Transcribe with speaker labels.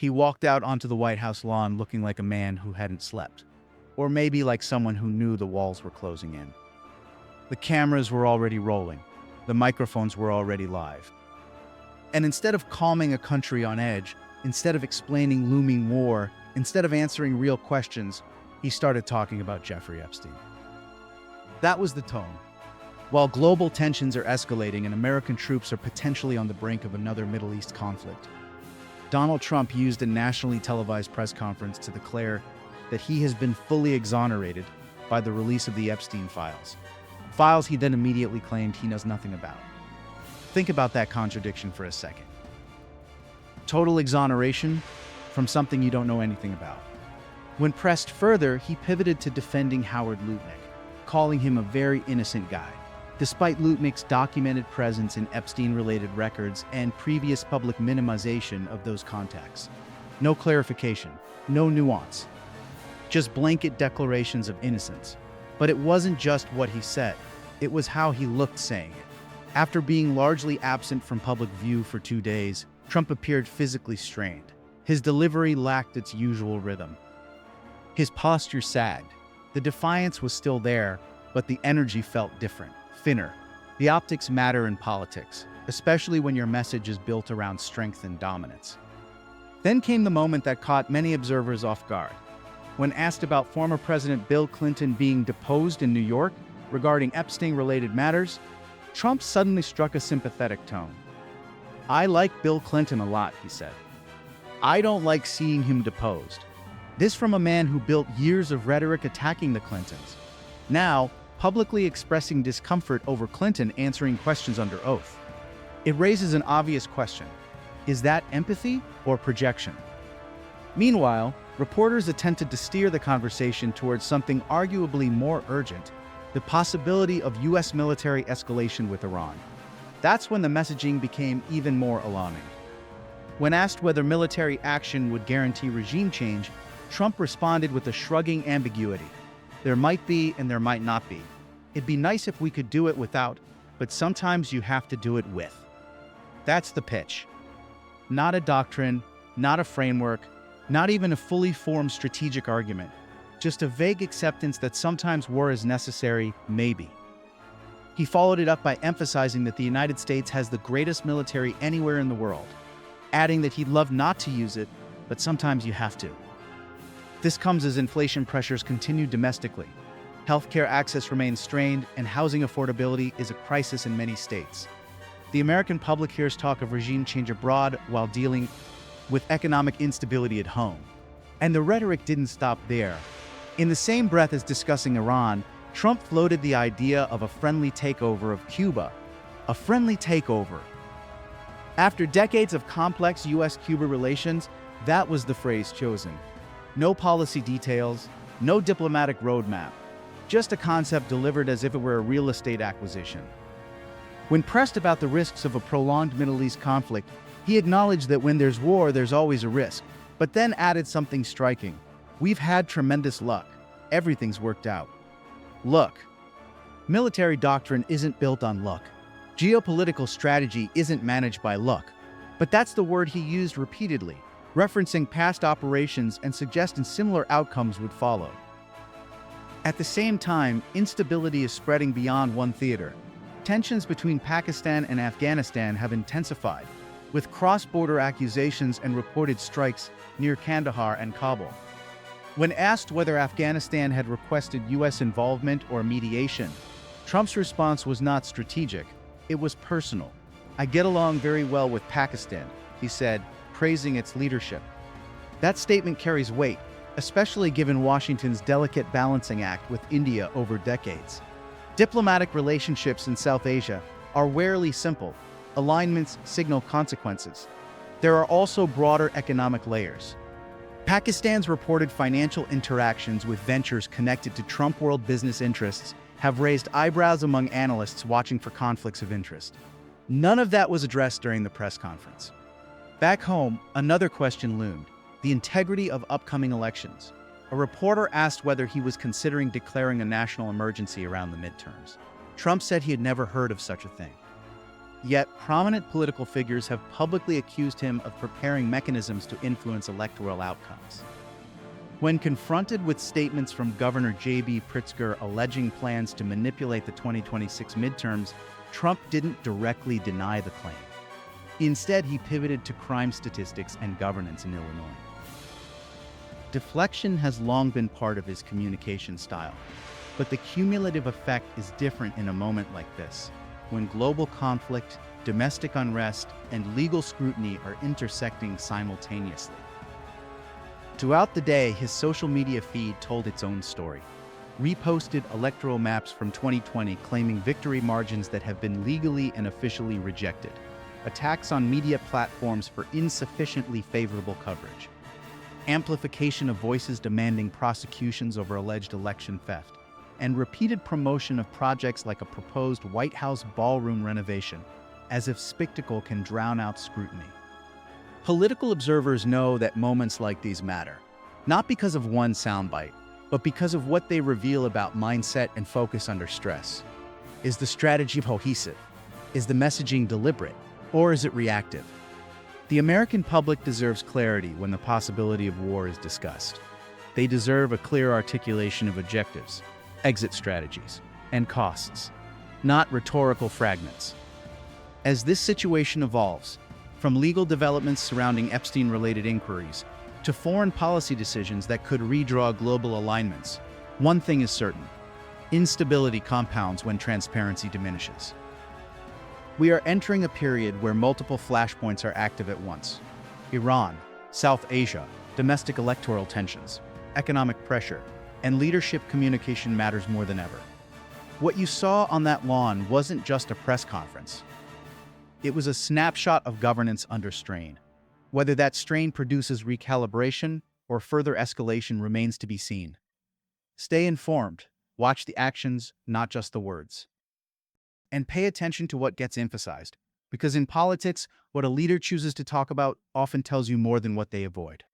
Speaker 1: He walked out onto the White House lawn looking like a man who hadn't slept, or maybe like someone who knew the walls were closing in. The cameras were already rolling. The microphones were already live. And instead of calming a country on edge, instead of explaining looming war, instead of answering real questions, he started talking about Jeffrey Epstein. That was the tone. While global tensions are escalating and American troops are potentially on the brink of another Middle East conflict, Donald Trump used a nationally televised press conference to declare that he has been fully exonerated by the release of the Epstein files. Files he then immediately claimed he knows nothing about. Think about that contradiction for a second. Total exoneration from something you don't know anything about. When pressed further, he pivoted to defending Howard Lutnick, calling him a very innocent guy, despite Lutnick's documented presence in Epstein-related records and previous public minimization of those contacts. No clarification, no nuance, just blanket declarations of innocence. But it wasn't just what he said, it was how he looked saying it. After being largely absent from public view for 2 days, Trump appeared physically strained. His delivery lacked its usual rhythm. His posture sagged. The defiance was still there, but the energy felt different, thinner. The optics matter in politics, especially when your message is built around strength and dominance. Then came the moment that caught many observers off guard. When asked about former President Bill Clinton being deposed in New York regarding Epstein-related matters, Trump suddenly struck a sympathetic tone. "I like Bill Clinton a lot," he said. "I don't like seeing him deposed." This from a man who built years of rhetoric attacking the Clintons. Now, publicly expressing discomfort over Clinton answering questions under oath. It raises an obvious question. Is that empathy or projection? Meanwhile, reporters attempted to steer the conversation towards something arguably more urgent, the possibility of U.S. military escalation with Iran. That's when the messaging became even more alarming. When asked whether military action would guarantee regime change, Trump responded with a shrugging ambiguity. There might be and there might not be. It'd be nice if we could do it without, but sometimes you have to do it with. That's the pitch. Not a doctrine, not a framework, not even a fully formed strategic argument. Just a vague acceptance that sometimes war is necessary, maybe. He followed it up by emphasizing that the United States has the greatest military anywhere in the world, adding that he'd love not to use it, but sometimes you have to. This comes as inflation pressures continue domestically. Healthcare access remains strained, and housing affordability is a crisis in many states. The American public hears talk of regime change abroad while dealing with economic instability at home. And the rhetoric didn't stop there. In the same breath as discussing Iran, Trump floated the idea of a friendly takeover of Cuba. A friendly takeover. After decades of complex U.S.-Cuba relations, that was the phrase chosen. No policy details, no diplomatic roadmap, just a concept delivered as if it were a real estate acquisition. When pressed about the risks of a prolonged Middle East conflict, he acknowledged that when there's war, there's always a risk, but then added something striking. "We've had tremendous luck. Everything's worked out." Look. Military doctrine isn't built on luck. Geopolitical strategy isn't managed by luck. But that's the word he used repeatedly, referencing past operations and suggesting similar outcomes would follow. At the same time, instability is spreading beyond one theater. Tensions between Pakistan and Afghanistan have intensified, with cross-border accusations and reported strikes near Kandahar and Kabul. When asked whether Afghanistan had requested U.S. involvement or mediation, Trump's response was not strategic, it was personal. "I get along very well with Pakistan," he said, praising its leadership. That statement carries weight, especially given Washington's delicate balancing act with India over decades. Diplomatic relationships in South Asia are rarely simple. Alignments signal consequences. There are also broader economic layers. Pakistan's reported financial interactions with ventures connected to Trump world business interests have raised eyebrows among analysts watching for conflicts of interest. None of that was addressed during the press conference. Back home, another question loomed: the integrity of upcoming elections. A reporter asked whether he was considering declaring a national emergency around the midterms. Trump said he had never heard of such a thing. Yet, prominent political figures have publicly accused him of preparing mechanisms to influence electoral outcomes. When confronted with statements from Governor J.B. Pritzker alleging plans to manipulate the 2026 midterms, Trump didn't directly deny the claim. Instead, he pivoted to crime statistics and governance in Illinois. Deflection has long been part of his communication style, but the cumulative effect is different in a moment like this, when global conflict, domestic unrest, and legal scrutiny are intersecting simultaneously. Throughout the day, his social media feed told its own story. Reposted electoral maps from 2020 claiming victory margins that have been legally and officially rejected. Attacks on media platforms for insufficiently favorable coverage. Amplification of voices demanding prosecutions over alleged election theft. And repeated promotion of projects like a proposed White House ballroom renovation, as if spectacle can drown out scrutiny. Political observers know that moments like these matter, not because of one soundbite, but because of what they reveal about mindset and focus under stress. Is the strategy cohesive? Is the messaging deliberate? Or is it reactive? The American public deserves clarity when the possibility of war is discussed. They deserve a clear articulation of objectives, exit strategies, and costs, not rhetorical fragments. As this situation evolves, from legal developments surrounding Epstein-related inquiries to foreign policy decisions that could redraw global alignments, one thing is certain: instability compounds when transparency diminishes. We are entering a period where multiple flashpoints are active at once. Iran, South Asia, domestic electoral tensions, economic pressure, and leadership communication matters more than ever. What you saw on that lawn wasn't just a press conference. It was a snapshot of governance under strain. Whether that strain produces recalibration or further escalation remains to be seen. Stay informed, watch the actions, not just the words. And pay attention to what gets emphasized, because in politics, what a leader chooses to talk about often tells you more than what they avoid.